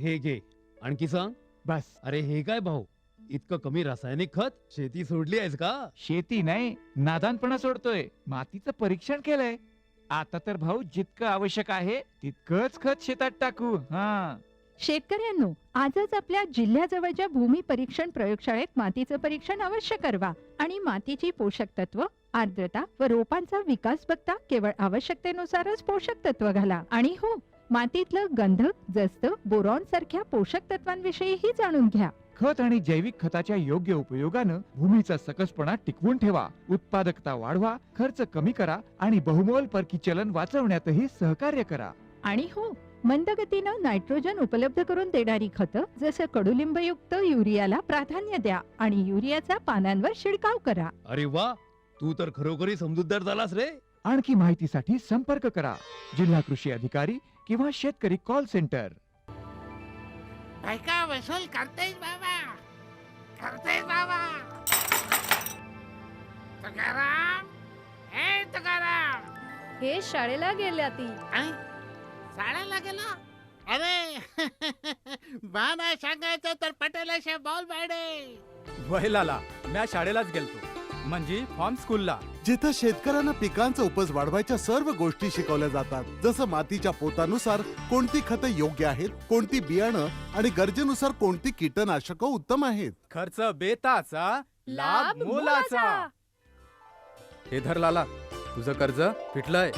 हे घे, आणखी सांग. बस. अरे हे काय भाऊ, इतकं कमी रासायनिक खत? शेती सोडली आहेस का? शेती नाही, नादानपणा सोडतोय. मातीचं परीक्षण केलंय. आता तर भाऊ जितकं आवश्यक आहे तितकंच खत शेतात टाकू. हा. शेतकऱ्यांनो, आजच आपल्या जिल्ह्याजवळच्या भूमी परीक्षण प्रयोगशाळेत मातीचं परीक्षण अवश्य करवा आणि मातीची पोषक तत्व, आर्द्रता व रोपांचा विकास बघता केवळ आवश्यकतेनुसारच पोषक तत्व घाला. आणि हो, मातीतलं गंधक, जस्त, बोरॉन सारख्या पोषक तत्वांविषयीही जाणून घ्या. खत आणि जैविक खताच्या योग्य उपयोगानं भूमीचा सकसपणा टिकवून ठेवा, उत्पादकता वाढवा, खर्च कमी करा आणि बहुमोल परकी चलन वाचवण्यातही सहकार्य करा. आणि हो, मंद गतीनं नायट्रोजन उपलब्ध करून देणारी खतं जसं कडुलिंबयुक्त युरियाला प्राधान्य द्या आणि युरियाचा पानांवर शिडकाव करा. अरे वा, तू तर खरोखरी समजूतदार झालास रे. आणखी माहितीसाठी संपर्क करा जिल्हा कृषी अधिकारी किंवा शेतकरी कॉल सेंटर. पैका वसूल करतेस बाबा, करतेस बाबा. तुकाराम, हे तुकाराम. हे शाळेला गेल्या ती. अं? शाळेला गेला? अरे बा नाही सांगायचं तर पटेलाशे बॉल बॅडे. वहिलाला म्या शाळेलाच गेलतो, म्हणजे फॉर्म स्कूलला. जिथं शेतकऱ्यांना पिकांचा उपज वाढवायच्या सर्व गोष्टी शिकवल्या जातात, जसं मातीच्या पोतानुसार कोणती खतं योग्य आहेत, कोणती बियाणं आणि गरजेनुसार कोणती कीटकनाशक उत्तम आहेत. खर्च बेताचा, लाभ मोलाचा. हे धर लाला, तुझं कर्ज फिटलंय.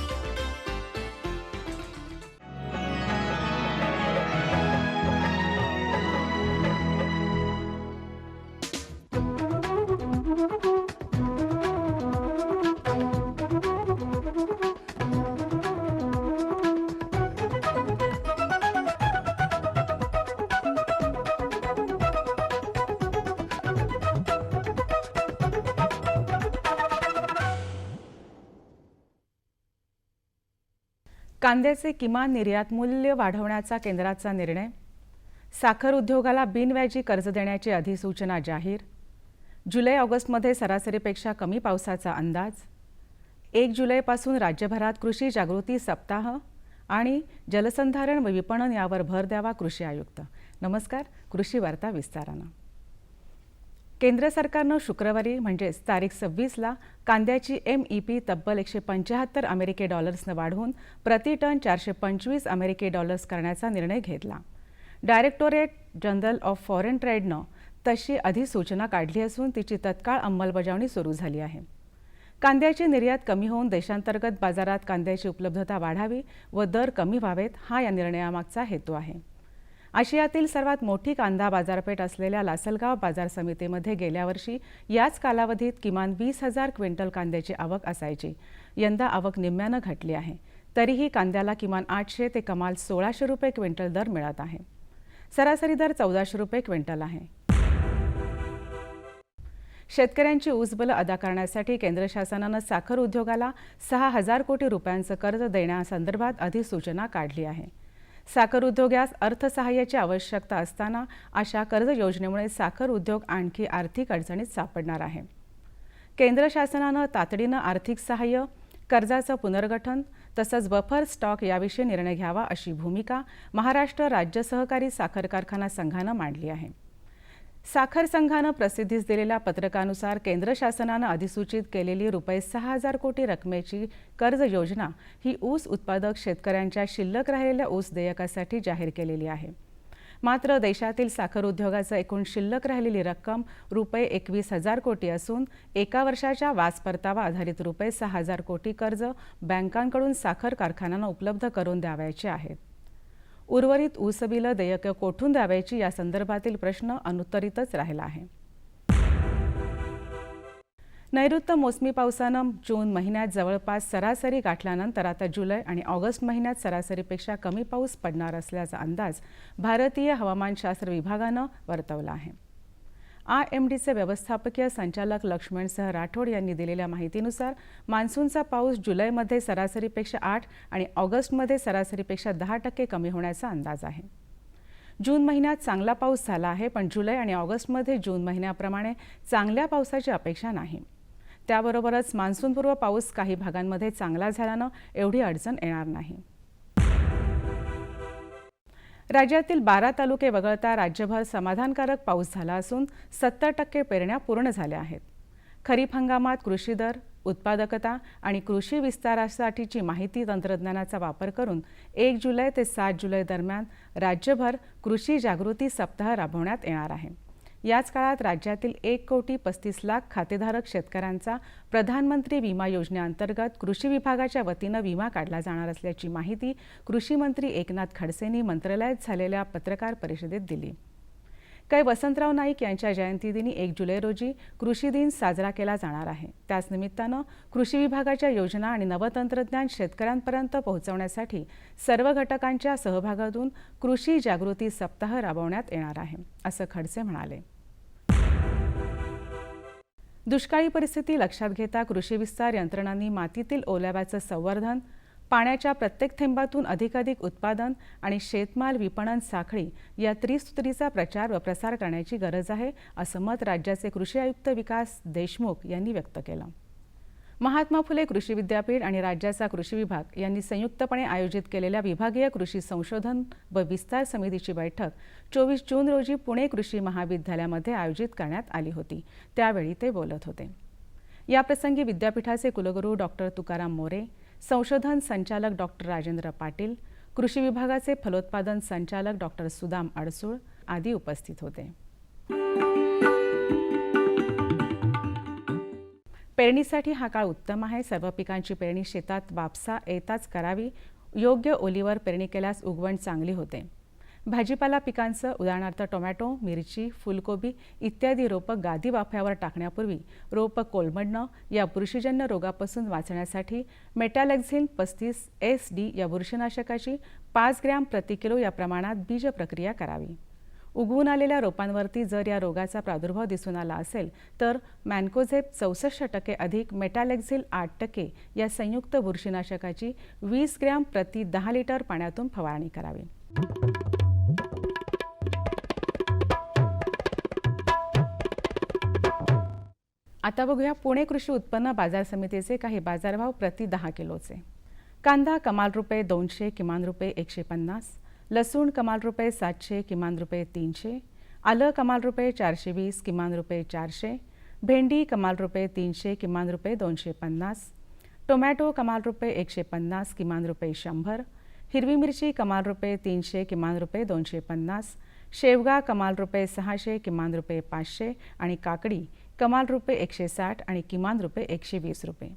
कांद्याचे किमान निर्यात मूल्य वाढवण्याचा केंद्राचा निर्णय. साखर उद्योगाला बिनव्याजी कर्ज देण्याची अधिसूचना जाहीर. जुलै-ऑगस्टमध्ये सरासरीपेक्षा कमी पावसाचा अंदाज. 1 जुलैपासून राज्यभरात कृषी जागृती सप्ताह आणि जलसंधारण व विपणन यावर भर द्यावा कृषी आयुक्त. नमस्कार, कृषी वार्ता विस्तारानं. केंद्र सरकारनं शुक्रवारी म्हणजेच तारीख 26ला कांद्याची MIP तब्बल 175 अमेरिकी डॉलर्सनं वाढवून प्रति टन 425 अमेरिकी डॉलर्स करण्याचा निर्णय घेतला. डायरेक्टोरेट जनरल ऑफ फॉरेन ट्रेडनं तशी अधिसूचना काढली असून तिची तत्काळ अंमलबजावणी सुरू झाली आहे. कांद्याची निर्यात कमी होऊन देशांतर्गत बाजारात कांद्याची उपलब्धता वाढावी व दर कमी व्हावेत, हा या निर्णयामागचा हेतू आहे. आशियातील सर्वात मोठी कांदा बाजारपेठ असलेल्या लासलगाव बाजार समितीमध्ये गेल्या वर्षी याच कालावधीत किमान 20,000 क्विंटल कांद्याची आवक असायची. यंदा आवक निम्म्यानं घटली आहे. तरीही कांद्याला किमान 800 ते कमाल 1600 रुपये क्विंटल दर मिळत आहे. सरासरी दर 1400 रुपये क्विंटल आहे. शेतकऱ्यांची ऊसबिलं अदा करण्यासाठी केंद्र शासनानं साखर उद्योगाला 6,000 कोटी रुपयांचं कर्ज देण्यासंदर्भात अधिसूचना काढली आहे. साखर उद्योगास अर्थसहाय्याची आवश्यकता असताना अशा कर्ज योजनेमुळे साखर उद्योग आणखी आर्थिक अडचणीत सापडणार आहे. केंद्र शासनानं तातडीनं आर्थिक सहाय्य, कर्जाचं पुनर्गठन तसंच बफर स्टॉक याविषयी निर्णय घ्यावा अशी भूमिका महाराष्ट्र राज्य सहकारी साखर कारखाना संघानं मांडली आहे. साखर संघानं प्रसिद्धीस दिलेल्या पत्रकानुसार केंद्र शासनानं अधिसूचित केलेली रुपये 6,000 कोटी रकमेची कर्ज योजना ही ऊस उत्पादक शेतकऱ्यांच्या शिल्लक राहिलेल्या ऊस देयकासाठी जाहीर केलेली आहे. मात्र देशातील साखर उद्योगाचं एकूण शिल्लक राहिलेली रक्कम रुपये 21,000 कोटी असून एका वर्षाच्या व्याज परतावा आधारित रुपये 6,000 कोटी कर्ज बँकांकडून साखर कारखान्यांना उपलब्ध करून द्यावयाचे आहेत. उर्वरित ऊसबिलं देयकं कोठून द्यावयाची या संदर्भातील प्रश्न अनुत्तरितच राहिला आहे. नैऋत्य मोसमी पावसानं जून महिन्यात जवळपास सरासरी गाठल्यानंतर आता जुलै आणि ऑगस्ट महिन्यात सरासरीपेक्षा कमी पाऊस पडणार असल्याचा अंदाज भारतीय हवामानशास्त्र विभागानं वर्तवला आहे. IMDचे व्यवस्थापकीय संचालक लक्ष्मणसह राठोड यांनी दिलेल्या माहितीनुसार मान्सूनचा पाऊस जुलैमध्ये सरासरीपेक्षा 8 आणि ऑगस्टमध्ये सरासरीपेक्षा 10% कमी होण्याचा अंदाज आहे. जून महिन्यात चांगला पाऊस झाला आहे, पण जुलै आणि ऑगस्टमध्ये जून महिन्याप्रमाणे चांगल्या पावसाची अपेक्षा नाही. त्याबरोबरच मान्सूनपूर्व पाऊस काही भागांमध्ये चांगला झाल्यानं एवढी अडचण येणार नाही. राज्यातील 12 तालुके वगळता राज्यभर समाधानकारक पाऊस झाला असून 70% पेरण्या पूर्ण झाल्या आहेत. खरीप हंगामात कृषी दर, उत्पादकता आणि कृषी विस्तारासाठीची माहिती तंत्रज्ञानाचा वापर करून 1 जुलै ते 7 जुलै दरम्यान राज्यभर कृषी जागृती सप्ताह राबवण्यात येणार आहे. याच काळात राज्यातील 1,35,00,000 खातेधारक शेतकऱ्यांचा प्रधानमंत्री विमा योजनेअंतर्गत कृषी विभागाच्या वतीनं विमा काढला जाणार असल्याची माहिती कृषी मंत्री एकनाथ खडसेंनी मंत्रालयात झालेल्या पत्रकार परिषदेत दिली. कै वसंतराव नाईक यांच्या जयंतीदिनी 1 जुलै रोजी कृषी दिन साजरा केला जाणार आहे. त्याच निमित्तानं कृषी विभागाच्या योजना आणि नवतंत्रज्ञान शेतकऱ्यांपर्यंत पोहोचवण्यासाठी सर्व घटकांच्या सहभागातून कृषी जागृती सप्ताह राबवण्यात येणार आहे, असं खडसे म्हणाले. दुष्काळी परिस्थिती लक्षात घेता कृषी विस्तार यंत्रणांनी मातीतील ओलाव्याचं संवर्धन, पाण्याच्या प्रत्येक थेंबातून अधिकाधिक उत्पादन आणि शेतमाल विपणन साखळी या त्रिसूत्रीचा प्रचार व प्रसार करण्याची गरज आहे, असं मत राज्याचे कृषी आयुक्त विकास देशमुख यांनी व्यक्त केलं. महात्मा फुले कृषी विद्यापीठ आणि राज्याचा कृषी विभाग यांनी संयुक्तपणे आयोजित केलेल्या विभागीय कृषी संशोधन व विस्तार समितीची बैठक 24 जून रोजी पुणे कृषी महाविद्यालयामध्ये आयोजित करण्यात आली होती. त्यावेळी ते बोलत होते. याप्रसंगी विद्यापीठाचे कुलगुरू डॉक्टर तुकाराम मोरे, संशोधन संचालक डॉक्टर राजेंद्र पाटील, कृषी विभागाचे फलोत्पादन संचालक डॉक्टर सुदाम अडसूळ आदी उपस्थित होते. पेरणीसाठी हा काळ उत्तम आहे. सर्व पिकांची पेरणी शेतात वापसा येताच करावी. योग्य ओलीवर पेरणी केल्यास उगवण चांगली होते. भाजीपाला पिकांचं उदाहरणार्थ टोमॅटो, मिरची, फुलकोबी इत्यादी रोपं गादी वाफ्यावर टाकण्यापूर्वी रोपं कोलमडणं या बुरशीजन्य रोगापासून वाचण्यासाठी मेटॅलेक्झिन 35 SD या बुरशीनाशकाची 5 ग्रॅम प्रति किलो या प्रमाणात बीज प्रक्रिया करावी. उगवून आलेल्या रोपांवरती जर या रोगाचा प्रादुर्भाव दिसून आला असेल तर मॅन्कोझेब 64% अधिक मेटॅलेक्झिल 8% या संयुक्त बुरशीनाशकाची 20 ग्रॅम प्रति 10 लिटर पाण्यातून फवारणी करावी. आता बघूया पुणे कृषी उत्पन्न बाजार समितीचे काही बाजारभाव प्रति 10 किलोचे. कांदा कमाल रुपये 200, किमान रुपये 150. लसूण कमाल रुपये 700, किमान रुपये 300. आलं कमाल रुपये 420, किमान रुपये 400. भेंडी कमाल रुपये 300, किमान रुपये 250. टोमॅटो कमाल रुपये 150, किमान रुपये 100. हिरवी मिरची कमाल रुपये 300, किमान रुपये 250. शेवगा कमाल रुपये 600, किमान रुपये 500 आणि काकडी कमाल रुपये 160 आणि किमान रुपये 120 रुपये.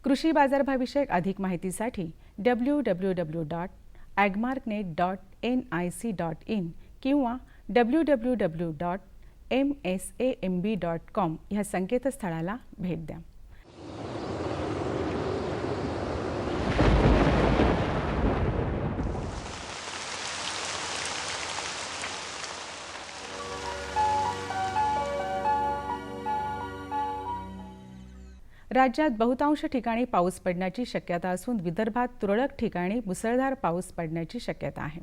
कृषी बाजारभावाविषयक अधिक माहितीसाठी www.agmarknet.nic.in किंवा www.msamb.com ह्या संकेतस्थळाला भेट द्या. राज्यात बहुतांश ठिकाणी पाऊस पडण्याची शक्यता असून विदर्भात तुरळक ठिकाणी मुसळधार पाऊस पडण्याची शक्यता आहे.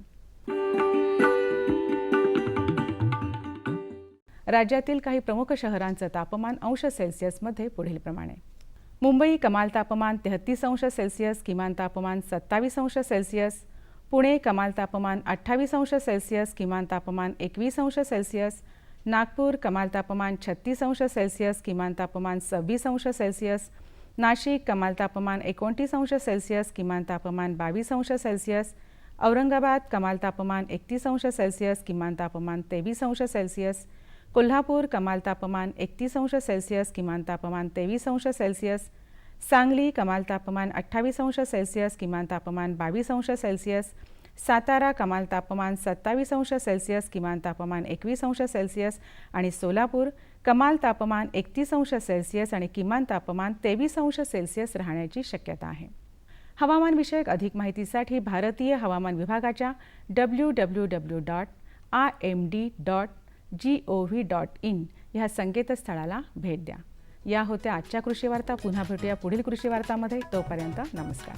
राज्यातील काही प्रमुख शहरांचं तापमान अंश सेल्सिअसमध्ये पुढीलप्रमाणे. मुंबई कमाल तापमान 33 अंश सेल्सिअस, किमान तापमान 27 अंश सेल्सिअस. पुणे कमाल तापमान 28 अंश सेल्सिअस, किमान तापमान 21 अंश सेल्सिअस. नागपूर कमाल तापमान 36 अंश सेल्सिअस, किमान तापमान 26 अंश सेल्सिअस. नाशिक कमाल तापमान 29 अंश सेल्सिअस, किमान तापमान 22 अंश सेल्सिअस. औरंगाबाद कमाल तापमान 31 अंश सेल्सिअस, किमान तापमान 23 अंश सेल्सिअस. कोल्हापूर कमाल तापमान 31 अंश सेल्सिअस, किमान तापमान 23 अंश सेल्सिअस. सांगली कमाल तापमान 28 अंश सेल्सिअस, किमान तापमान 22 अंश सेल्सिअस. सातारा कमाल तापमान 27 अंश सेल्सिअस, किमान तापमान 21 अंश सेल्सिअस आणि सोलापूर कमाल तापमान 31 अंश सेल्सिअस आणि किमान तापमान 23 अंश सेल्सिअस राहण्याची शक्यता आहे. हवामानविषयक अधिक माहितीसाठी भारतीय हवामान विभागाच्या www.imd.gov.in ह्या संकेतस्थळाला भेट द्या. या होत्या आजच्या कृषी वार्ता. पुन्हा भेटूया पुढील कृषी वार्तामध्ये. तोपर्यंत नमस्कार.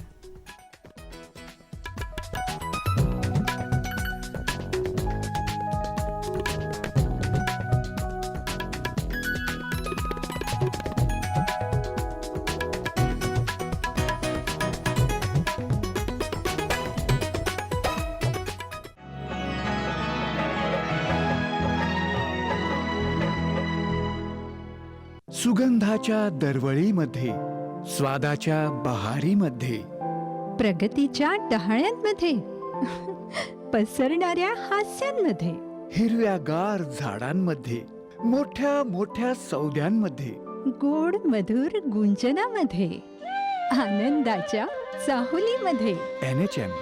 सुगंधाच्या दरवळीमध्ये, स्वादाच्या बहारीमध्ये, प्रगतीच्या डहाळ्यांमध्ये पसरणाऱ्या हास्यांमध्ये, हिरव्यागार झाडांमध्ये, मोठ्या मोठ्या सौद्यांमध्ये, गोड मधुर गुंजनामध्ये, आनंदाच्या चाहुलीमध्ये. NHM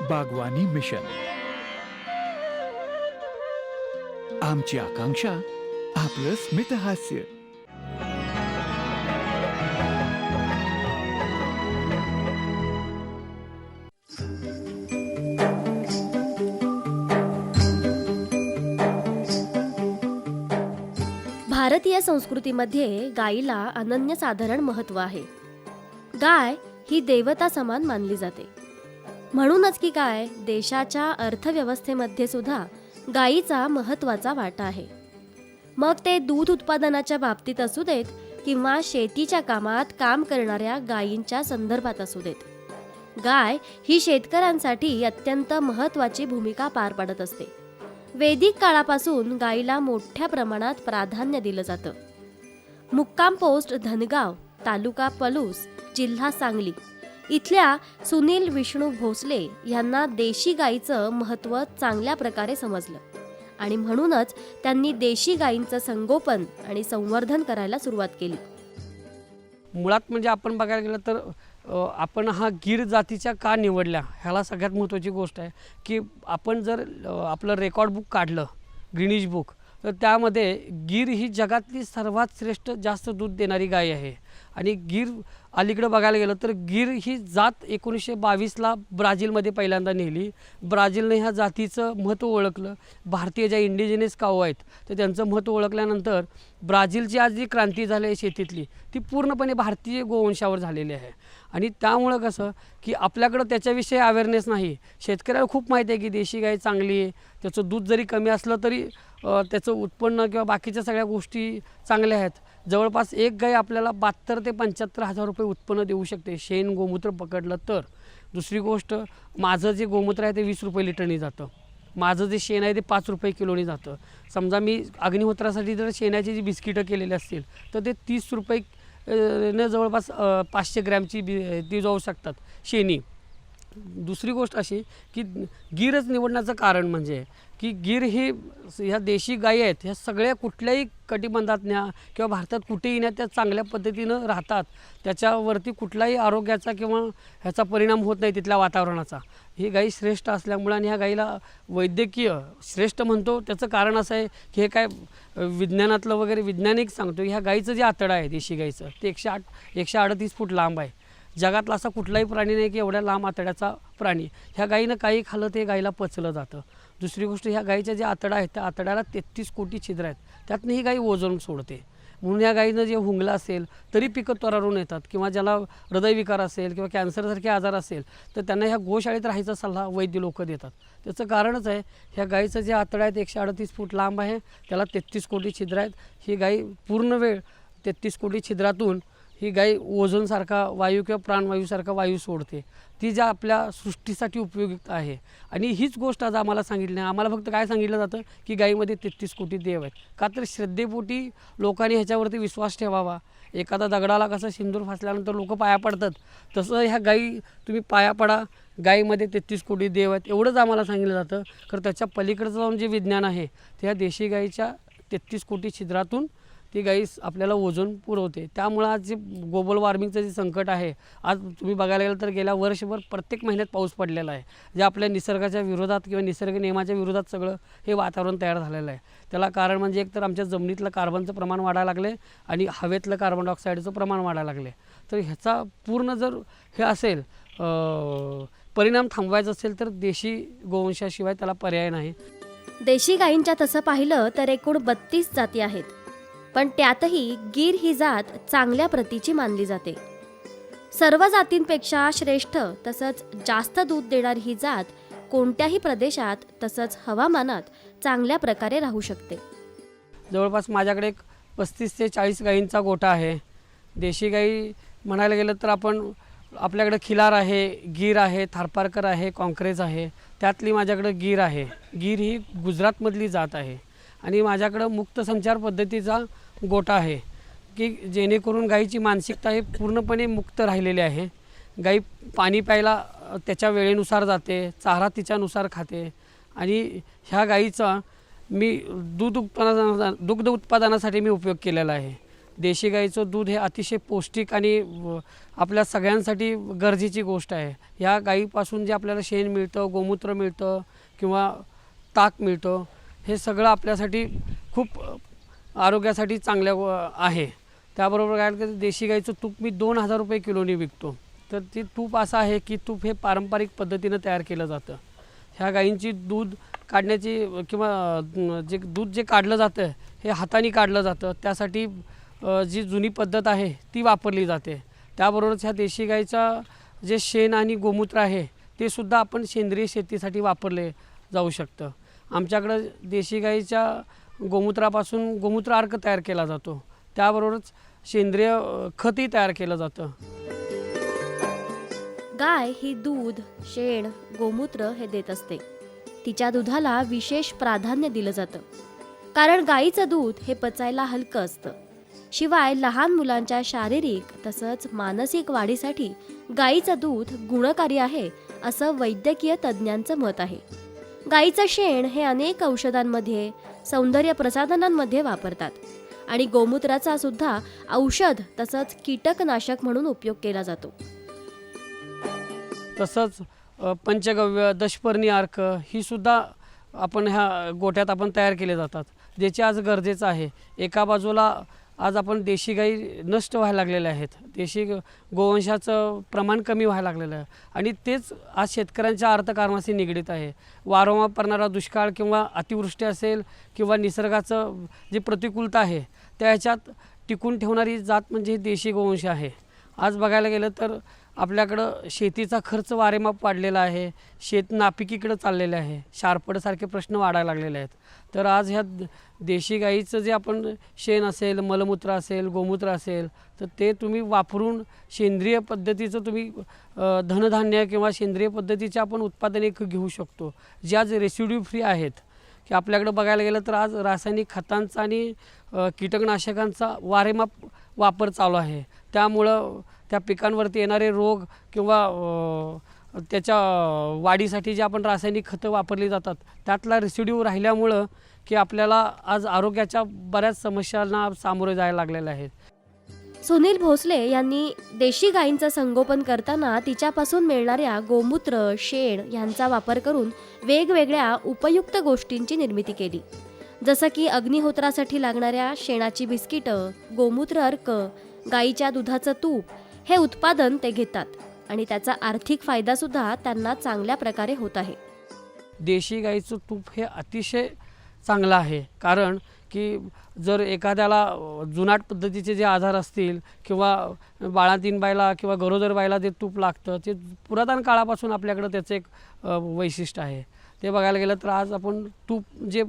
बागवानी मिशन. आमची आकांक्षा आपलं स्मितहास्य. भारतीय संस्कृतीमध्ये गायीला अनन्यसाधारण महत्त्व आहे. गाय ही देवता समान मानली जाते. म्हणूनच की काय देशाच्या अर्थव्यवस्थेमध्ये सुद्धा गायीचा महत्त्वाचा वाटा आहे. मग ते दूध उत्पादनाच्या बाबतीत असू देत किंवा शेतीच्या कामात काम करणाऱ्या गायींच्या संदर्भात असू देत. गाय ही शेतकऱ्यांसाठी अत्यंत महत्त्वाची भूमिका पार पाडत असते. वैदिक काळापासून गायीला मोठ्या प्रमाणात प्राधान्य दिलं जातं. मुक्काम पोस्ट धनगाव, तालुका पलूस, जिल्हा सांगली इथल्या सुनील विष्णू भोसले यांना देशी गायीचं महत्त्व चांगल्या प्रकारे समजलं आणि म्हणूनच त्यांनी देशी गायींचं संगोपन आणि संवर्धन करायला सुरुवात केली. मुळात म्हणजे आपण बघायला गेलं तर आपण हा गीर जातीच्या का निवडल्या ह्याला सगळ्यात महत्त्वाची गोष्ट आहे की आपण जर आपलं रेकॉर्ड बुक काढलं ग्रीनिश बुक तर त्यामध्ये गीर ही जगातली सर्वात श्रेष्ठ जास्त दूध देणारी गाय आहे. आणि गीर अलीकडे बघायला गेलं तर गीर ही जात 1922ला ब्राझीलमध्ये पहिल्यांदा नेली. ब्राझीलने ह्या जातीचं महत्त्व ओळखलं. भारतीय ज्या इंडिजिनस काऊ आहेत तर त्यांचं महत्त्व ओळखल्यानंतर ब्राझीलची आज जी क्रांती झाली आहे शेतीतली ती पूर्णपणे भारतीय गोवंशावर झालेली आहे. आणि त्यामुळं कसं की आपल्याकडं त्याच्याविषयी अवेअरनेस नाही. शेतकऱ्याला खूप माहिती आहे की देशी गाय चांगली आहे, त्याचं दूध जरी कमी असलं तरी त्याचं उत्पन्न किंवा बाकीच्या सगळ्या गोष्टी चांगल्या आहेत. जवळपास एक गाय आपल्याला 72 ते 75 हजार रुपये उत्पन्न देऊ शकते शेण गोमूत्र पकडलं तर. दुसरी गोष्ट माझं जे गोमूत्र आहे ते 20 रुपये लिटरनी जातं. माझं जे शेण आहे ते 5 रुपये किलोनी जातं. समजा मी अग्निहोत्रासाठी जर शेणाची जी बिस्किटं केलेली असतील तर ते 30 रुपये न जवळपास 500 ग्रॅमची ती जाऊ शकतात शेणी. दुसरी गोष्ट अशी की गीरच निवडण्याचं कारण म्हणजे की गीर ही ह्या देशी गायी आहेत ह्या सगळ्या कुठल्याही कटिबंधात न्या किंवा भारतात कुठेही न्या त्या चांगल्या पद्धतीनं राहतात. त्याच्यावरती कुठलाही आरोग्याचा किंवा ह्याचा परिणाम होत नाही तिथल्या वातावरणाचा. ही गाई श्रेष्ठ असल्यामुळं आणि ह्या गाईला वैद्यकीय श्रेष्ठ म्हणतो त्याचं कारण असं आहे की हे काय विज्ञानातलं वगैरे वैज्ञानिक सांगतो. ह्या गाईचं जे आतडं आहे देशी गाईचं ते 138 फूट लांब आहे. जगातला असा कुठलाही प्राणी नाही की एवढ्या लांब आतड्याचा प्राणी. ह्या गाईनं काही खाल्लं ते गाईला पचलं जातं. दुसरी गोष्ट ह्या गाईच्या जे आतडा आहेत त्या आतड्याला 33 कोटी छिद्र आहेत. त्यातनं ही गाई ओझोन सोडते. म्हणून या गाईनं जे हुंगलं असेल तरी पिकं त्वरारून येतात. किंवा ज्याला हृदयविकार असेल किंवा कॅन्सरसारखे आजार असेल तर त्यांना ह्या गोशाळेत राहायचा सल्ला वैद्य लोक देतात. त्याचं कारणच आहे ह्या गाईचं जे आतडं आहे ते 138 फूट लांब आहे. त्याला 33 कोटी छिद्र आहेत. ही गाई पूर्ण वेळ 33 कोटी छिद्रातून ही गाई ओझोनसारखा वायू किंवा प्राणवायूसारखा वायू सोडते. ती ज्या आपल्या सृष्टीसाठी उपयुक्त आहे. आणि हीच गोष्ट आज आम्हाला सांगितली नाही. आम्हाला फक्त काय सांगितलं जातं की गाईमध्ये 33 कोटी देव आहेत. का तर श्रद्धेपोटी लोकांनी ह्याच्यावरती विश्वास ठेवावा. एखादा दगडाला कसं सिंदूर फासल्यानंतर लोक पाया पडतात तसं ह्या गाई तुम्ही पाया पडा. गाईमध्ये 33 कोटी देव आहेत एवढंच आम्हाला सांगितलं जातं. तर त्याच्या पलीकडचं जाऊन जे विज्ञान आहे त्या देशी गाईच्या 33 कोटी छिद्रातून ती गाई आपल्याला ओझोन पुरवते. त्यामुळं आज जे ग्लोबल वॉर्मिंगचं जे संकट आहे आज तुम्ही बघायला गेलं तर गेल्या वर्षभर प्रत्येक महिन्यात पाऊस पडलेला आहे. जे आपल्या निसर्गाच्या विरोधात किंवा निसर्ग नियमाच्या विरोधात सगळं हे वातावरण तयार झालेलं आहे. त्याला कारण म्हणजे एक तर आमच्या जमिनीतलं कार्बनचं प्रमाण वाढायला लागले आणि हवेतलं कार्बन डायऑक्साईडचं प्रमाण वाढायला लागले. तर ह्याचा पूर्ण जर हे असेल परिणाम थांबवायचा असेल तर देशी गोवंशाशिवाय त्याला पर्याय नाही. देशी गायींच्या तसं पाहिलं तर एकूण 32 जाती आहेत. पण त्यातही गीर ही जात चांगल्या प्रतीची मानली जाते. सर्व जातींपेक्षा श्रेष्ठ तसंच जास्त दूध देणारी ही जात कोणत्याही प्रदेशात तसंच हवामानात चांगल्या प्रकारे राहू शकते. जवळपास माझ्याकडे एक 35 ते 40 गायींचा गोठा आहे. देशी गाई म्हणायला गेलं तर आपल्याकडे खिलार आहे, गीर आहे, थारपारकर आहे, कॉन्क्रेज आहे. त्यातली माझ्याकडे गीर आहे. गीर ही गुजरातमधली जात आहे. आणि माझ्याकडं मुक्त संचार पद्धतीचा गोठा आहे. की जेणेकरून गाईची मानसिकता हे पूर्णपणे मुक्त राहिलेली आहे. गाई पाणी प्यायला त्याच्या वेळेनुसार जाते, चारा तिच्यानुसार खाते आणि ह्या गाईचा मी दुग्ध उत्पादनासाठी मी उपयोग केलेला आहे. देशी गाईचं दूध हे अतिशय पौष्टिक आणि आपल्या सगळ्यांसाठी गरजेची गोष्ट आहे. ह्या गाईपासून जे आपल्याला शेण मिळतं, गोमूत्र मिळतं किंवा ताक मिळतं, हे सगळं आपल्यासाठी खूप आरोग्यासाठी चांगलं आहे. त्याबरोबर काय की देशी गाईचं तूप मी 2000 रुपये किलोनी विकतो. तर ते तूप असं आहे की तूप हे पारंपरिक पद्धतीनं तयार केलं जातं. ह्या गाईंची दूध काढण्याची किंवा दूध जे काढलं जातं हे हाताने काढलं जातं. त्यासाठी जी जुनी पद्धत आहे ती वापरली जाते. त्याबरोबरच ह्या देशी गाईचा जे शेण आणि गोमूत्र आहे ते सुद्धा आपण सेंद्रिय शेतीसाठी वापरले जाऊ शकतं. आमच्याकडं देशी गाईच्या गोमूत्रापासून गोमूत्र अर्क तयार केला जातो. त्याबरोबरच सेंद्रिय खतही तयार केलं जातं. गाय ही दूध, शेण, गोमूत्र हे देत असते. तिच्या दुधाला विशेष प्राधान्य दिलं जातं, कारण गाईचं दूध हे पचायला हलकं असतं. शिवाय लहान मुलांच्या शारीरिक तसंच मानसिक वाढीसाठी गाईचं दूध गुणकारी आहे असं वैद्यकीय तज्ज्ञांचं मत आहे. गाईचं शेण हे अनेक औषधांमध्ये, सौंदर्य प्रसाधनांमध्ये वापरतात आणि गोमूत्राचा सुद्धा औषध तसंच कीटकनाशक म्हणून उपयोग केला जातो. तसंच पंचगव्य, दशपर्णी अर्क ही सुद्धा आपण ह्या गोठ्यात आपण तयार केले जातात, ज्याचे आज गरजेचं आहे. एका बाजूला आज आपण देशी गाई नष्ट व्हायला लागलेल्या आहेत, देशी गोवंशाचं प्रमाण कमी व्हायला लागलेलं आहे आणि तेच आज शेतकऱ्यांच्या अर्थकारणाशी निगडीत आहे. वारंवार पडणारा दुष्काळ किंवा अतिवृष्टी असेल किंवा निसर्गाचं जी प्रतिकूलता आहे त्या ह्याच्यात टिकून ठेवणारी जात म्हणजे देशी गोवंश आहे. आज बघायला गेलं तर आपल्याकडं शेतीचा खर्च वारेमाप वाढलेला आहे, शेत नापिकीकडं चाललेलं आहे, शारपडसारखे प्रश्न वाढायला लागलेले आहेत. तर आज ह्या देशी गाईचं जे आपण शेण असेल, मलमूत्र असेल, गोमूत्र असेल तर ते तुम्ही वापरून सेंद्रिय पद्धतीचं तुम्ही धनधान्य किंवा सेंद्रिय पद्धतीचे आपण उत्पादने घेऊ शकतो, जे आज रेसिड्यू फ्री आहेत. की आपल्याकडं बघायला गेलं तर आज रासायनिक खतांचा आणि कीटकनाशकांचा वारेमाप वापर चालू आहे. त्यामुळं त्या पिकांवरती येणारे रोग किंवा त्याच्या वाढीसाठी जे आपण रासायनिक खतं वापरली जातात त्यातला रेसिड्यू राहिल्यामुळं की आपल्याला आज आरोग्याच्या बऱ्याच समस्यांना सामोरे जायला लागलेले आहेत. सुनील भोसले यांनी देशी गायींचं संगोपन करताना तिच्यापासून मिळणाऱ्या गोमूत्र, शेण यांचा वापर करून वेगवेगळ्या उपयुक्त गोष्टींची निर्मिती केली, जसं की अग्निहोत्रासाठी लागणाऱ्या शेणाची बिस्किटं, गोमूत्र अर्क, गाईच्या दुधाचं तूप हे उत्पादन ते घेतात आणि त्याचा आर्थिक फायदा सुद्धा त्यांना चांगल्या प्रकारे होत आहे. देशी गाईचं तूप हे अतिशय चांगलं आहे, कारण की जर एखाद्याला जुनाट पद्धतीचे जे आजार असतील किंवा बाळातीन बायला किंवा गरोदर बायला जे तूप लागतं ते पुरातन काळापासून आपल्याकडं त्याचं एक वैशिष्ट्य आहे. ते बघायला गेलं तर आज आपण तूप जे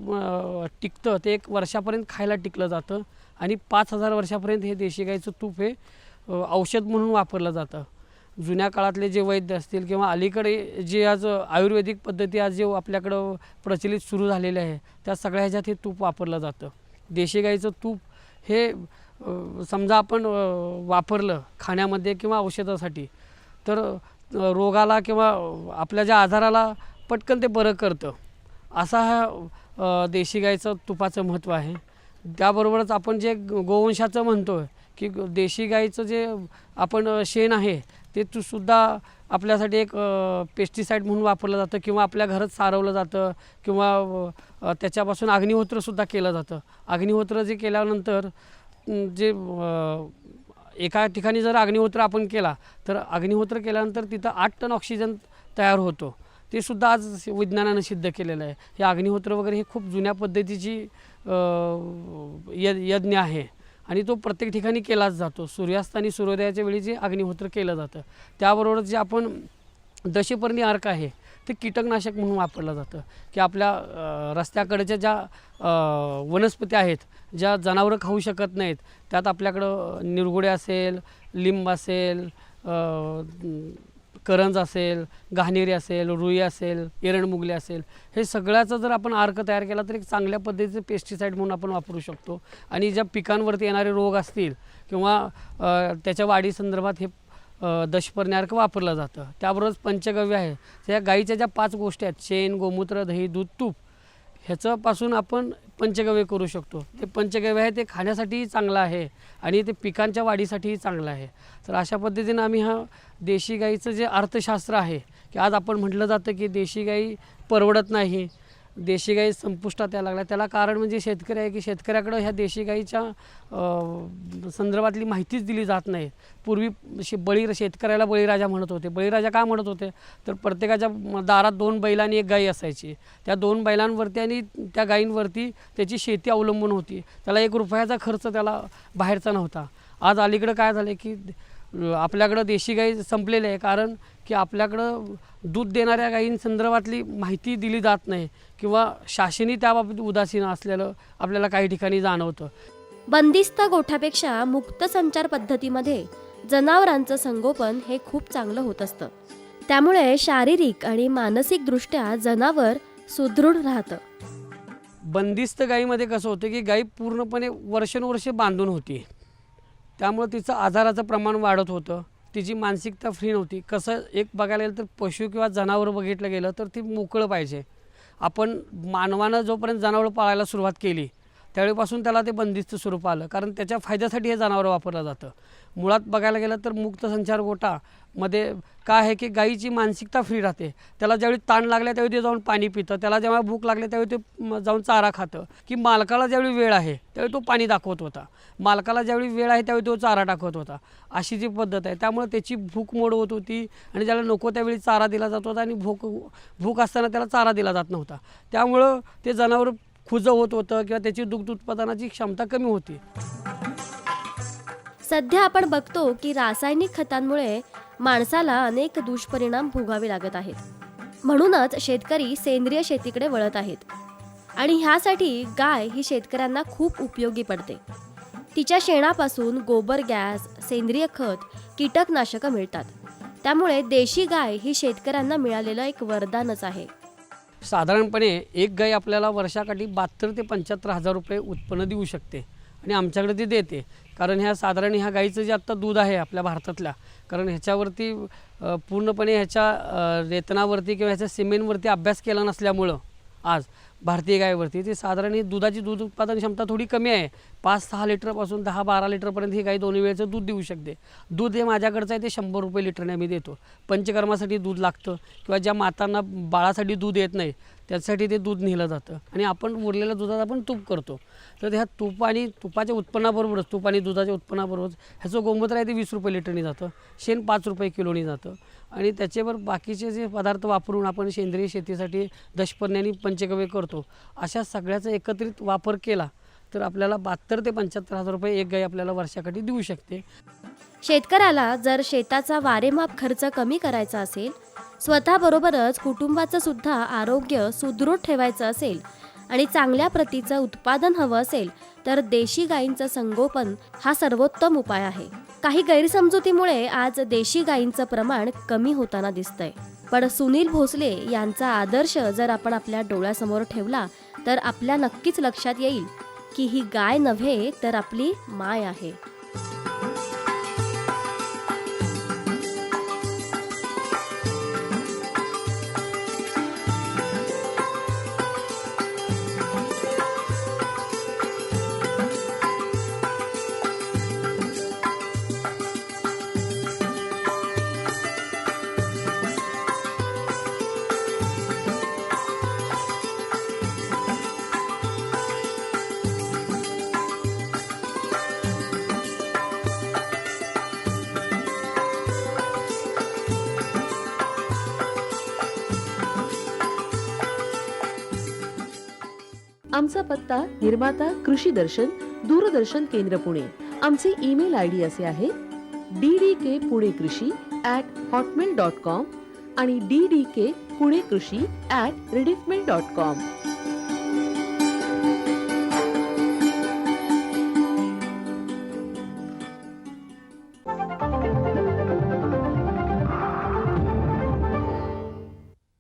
टिकतं ते 1 वर्षापर्यंत खायला टिकलं जातं आणि 5000 वर्षापर्यंत हे देशी गाईचं तूप हे औषध म्हणून वापरलं जातं. जुन्या काळातले जे वैद्य असतील किंवा अलीकडे जे आज आयुर्वेदिक पद्धती आज जे आपल्याकडं प्रचलित सुरू झालेले आहे त्या सगळ्या ह्याच्यात हे तूप वापरलं जातं. देशी गाईचं तूप हे समजा आपण वापरलं खाण्यामध्ये किंवा औषधासाठी तर रोगाला किंवा आपल्या ज्या आजाराला पटकन ते बरं करतं, असा हा देशी गाईचं तुपाचं महत्त्व आहे. त्याबरोबरच आपण जे गोवंशाचं म्हणतो की देशी गाईचं जे आपण शेण आहे ते सुद्धा आपल्यासाठी एक पेस्टिसाईड म्हणून वापरलं जातं किंवा आपल्या घरात सारवलं जातं किंवा त्याच्यापासून अग्निहोत्रसुद्धा केलं जातं. अग्निहोत्र जे केल्यानंतर जे एका ठिकाणी जर अग्निहोत्र आपण केला तर अग्निहोत्र केल्यानंतर तिथं 8 टन ऑक्सिजन तयार होतो. ते सुद्धा आज विज्ञानानं सिद्ध केलेलं आहे. हे अग्निहोत्र वगैरे हे खूप जुन्या पद्धतीची यज्ञ आहे आणि तो प्रत्येक ठिकाणी केलाच जातो. सूर्यास्त आणि सूर्योदयाच्या वेळी जे अग्निहोत्र केलं जातं. त्याबरोबरच जे आपण दशपर्णी अर्क आहे ते कीटकनाशक म्हणून वापरलं जातं की आपल्या रस्त्याकडच्या ज्या वनस्पती आहेत ज्या जनावरं खाऊ शकत नाहीत त्यात आपल्याकडं निरगुडे असेल, लिंब असेल, करंज असेल, घाणेरी असेल, रुई असेल, एरंडमुगले असेल, हे सगळ्याचा जर आपण अर्क तयार केला तर एक चांगल्या पद्धतीचे पेस्टिसाईड म्हणून आपण वापरू शकतो. आणि ज्या पिकांवरती येणारे रोग असतील किंवा त्याच्या वाढी संदर्भात हे दशपर्णी वापरलं जातं. त्याबरोबरच पंचगव्य आहे. त्या गाईच्या ज्या 5 गोष्टी आहेत, शेण, गोमूत्र, दही, दूध, तूप, ह्याच्यापासून आपण पंचगव्य करू शकतो. ते पंचगव्य आहे ते खाण्यासाठीही चांगलं आहे आणि ते पिकांच्या वाढीसाठीही चांगलं आहे. तर अशा पद्धतीनं आम्ही हा देशी गाईचं जे अर्थशास्त्र आहे, की आज आपण म्हटलं जातं की देशी गाई परवडत नाही, देशी गाई संपुष्टात यायला लागल्या, त्याला कारण म्हणजे शेतकरी आहे की शेतकऱ्याकडं ह्या देशी गाईच्या संदर्भातली माहितीच दिली जात नाही. पूर्वी शेतकऱ्याला बळीराजा म्हणत होते. बळीराजा का म्हणत होते तर प्रत्येकाच्या दारात 2 बैल आणि 1 गाई असायची. त्या 2 बैलांवरती आणि त्या गायींवरती त्याची शेती अवलंबून होती. त्याला 1 रुपयाचा खर्च त्याला बाहेरचा नव्हता. आज अलीकडं काय झालं की आपल्याकडं देशी गाई संपलेले आहे, कारण की आपल्याकडं दूध देणाऱ्या गायींसंदर्भातली माहिती दिली जात नाही किंवा शासनही त्याबाबतीत उदासीन असलेलं आपल्याला काही ठिकाणी जाणवतं. बंदिस्त गोठ्यापेक्षा मुक्त संचार पद्धतीमध्ये जनावरांचं संगोपन हे खूप चांगलं होत असतं. त्यामुळे शारीरिक आणि मानसिक दृष्ट्या जनावर सुदृढ राहतं. बंदिस्त गायीमध्ये कसं होतं की गाई पूर्णपणे वर्षानुवर्षे बांधून होती, त्यामुळे तिचं आजाराचं प्रमाण वाढत होतं. तिची मानसिकता फ्री नव्हती. कसं एक बघायला गेलं तर पशु किंवा जनावर बघितलं गेलं तर ती मोकळं पाहिजे. आपण मानवानं जोपर्यंत जनावरं पाळायला सुरुवात केली त्यावेळीपासून त्याला ते बंदिस्त स्वरूप आलं, कारण त्याच्या फायद्यासाठी हे जनावर वापरलं जातं. मुळात बघायला गेलं तर मुक्त संचार गोठामध्ये काय आहे की गाईची मानसिकता फ्री राहते. त्याला ज्यावेळी ताण लागल्या त्यावेळी ते जाऊन पाणी पितं, त्याला जेव्हा भूक लागली त्यावेळी ते जाऊन चारा खातं, की मालकाला ज्यावेळी वेळ आहे त्यावेळी तो पाणी दाखवत होता, मालकाला ज्यावेळी वेळ आहे त्यावेळी तो चारा टाकत होता. अशी जी पद्धत आहे त्यामुळे त्याची भूक मोड होत होती आणि ज्याला नको त्यावेळी चारा दिला जात होता आणि भूक असताना त्याला चारा दिला जात नव्हता. त्यामुळं ते जनावर खुजं होत होतं किंवा त्याची दुग्ध उत्पादनाची क्षमता कमी होती. सध्या आपण बघतो की रासायनिक खतांमुळे माणसाला अनेक दुष्परिणाम भोगावे लागत आहेत. म्हणूनच शेतकरी सेंद्रिय शेतीकडे वळत आहेत आणि ह्यासाठी गाय ही शेतकऱ्यांना खूप उपयोगी पडते. तिच्या शेणापासून गोबर गॅस, सेंद्रिय खत, कीटकनाशकं मिळतात. त्यामुळे देशी गाय ही शेतकऱ्यांना मिळालेलं एक वरदानच आहे. साधारणपणे एक गाय आपल्याला वर्षाकाठी 72 ते 75 हजार रुपये उत्पन्न देऊ शकते आणि आमच्याकडे ती देते. कारण ह्या गाईचं जे आत्ता दूध आहे आपल्या भारतातल्या, कारण ह्याच्यावरती पूर्णपणे ह्याच्या वेतनावरती किंवा ह्याच्या सिमेंटवरती अभ्यास केला नसल्यामुळं आज भारतीय गायीवरती ती साधारण ही दुधाची दूध उत्पादन क्षमता थोडी कमी आहे. 5-6 लिटरपासून 10-12 लिटरपर्यंत ही गाय 2 वेळेचं दूध देऊ शकते. दूध हे माझ्याकडचं आहे ते 100 रुपये लिटरने आम्ही देतो. पंचकर्मासाठी दूध लागतं किंवा ज्या मातांना बाळासाठी दूध येत नाही त्यासाठी ते दूध नेलं जातं आणि आपण उरलेल्या दुधात आपण तूप करतो. तर ह्या तूप आणि तुपाच्या उत्पन्नाबरोबरच तूप आणि दुधाच्या उत्पन्नाबरोबरच ह्याचं गोमूत्र आहे ते 20 रुपये लिटरनी जातं, शेण 5 रुपये किलोनी जातं आणि त्याच्यावर बाकीचे जे पदार्थ वापरून आपण सेंद्रिय शेतीसाठी दशपर्णी आणि पंचगव्य करतो. अशा सगळ्याचा एकत्रित वापर केला तर आपल्याला 72 ते 75 हजार रुपये एक गाय आपल्याला वर्षाकाठी देऊ शकते. शेतकऱ्याला जर शेताचा वारेमाप खर्च कमी करायचा असेल, स्वतःबरोबरच कुटुंबाचं सुद्धा आरोग्य सुदृढ ठेवायचं असेल आणि चांगल्या प्रतीचं उत्पादन हवं असेल तर देशी गायींचं संगोपन हा सर्वोत्तम उपाय आहे. काही गैरसमजुतीमुळे आज देशी गायींचं प्रमाण कमी होताना दिसतंय. पण सुनील भोसले यांचा आदर्श जर आपण आपल्या डोळ्यासमोर ठेवला तर आपल्या नक्कीच लक्षात येईल की ही गाय नव्हे तर आपली माय आहे. आमचा पत्ता निर्माता कृषी दर्शन, दूरदर्शन केंद्र पुणे. आमचे ईमेल आयडी असे आहे ddkpunekrshi@hotmail.com आणि ddkpunekrshi@rediffmail.com.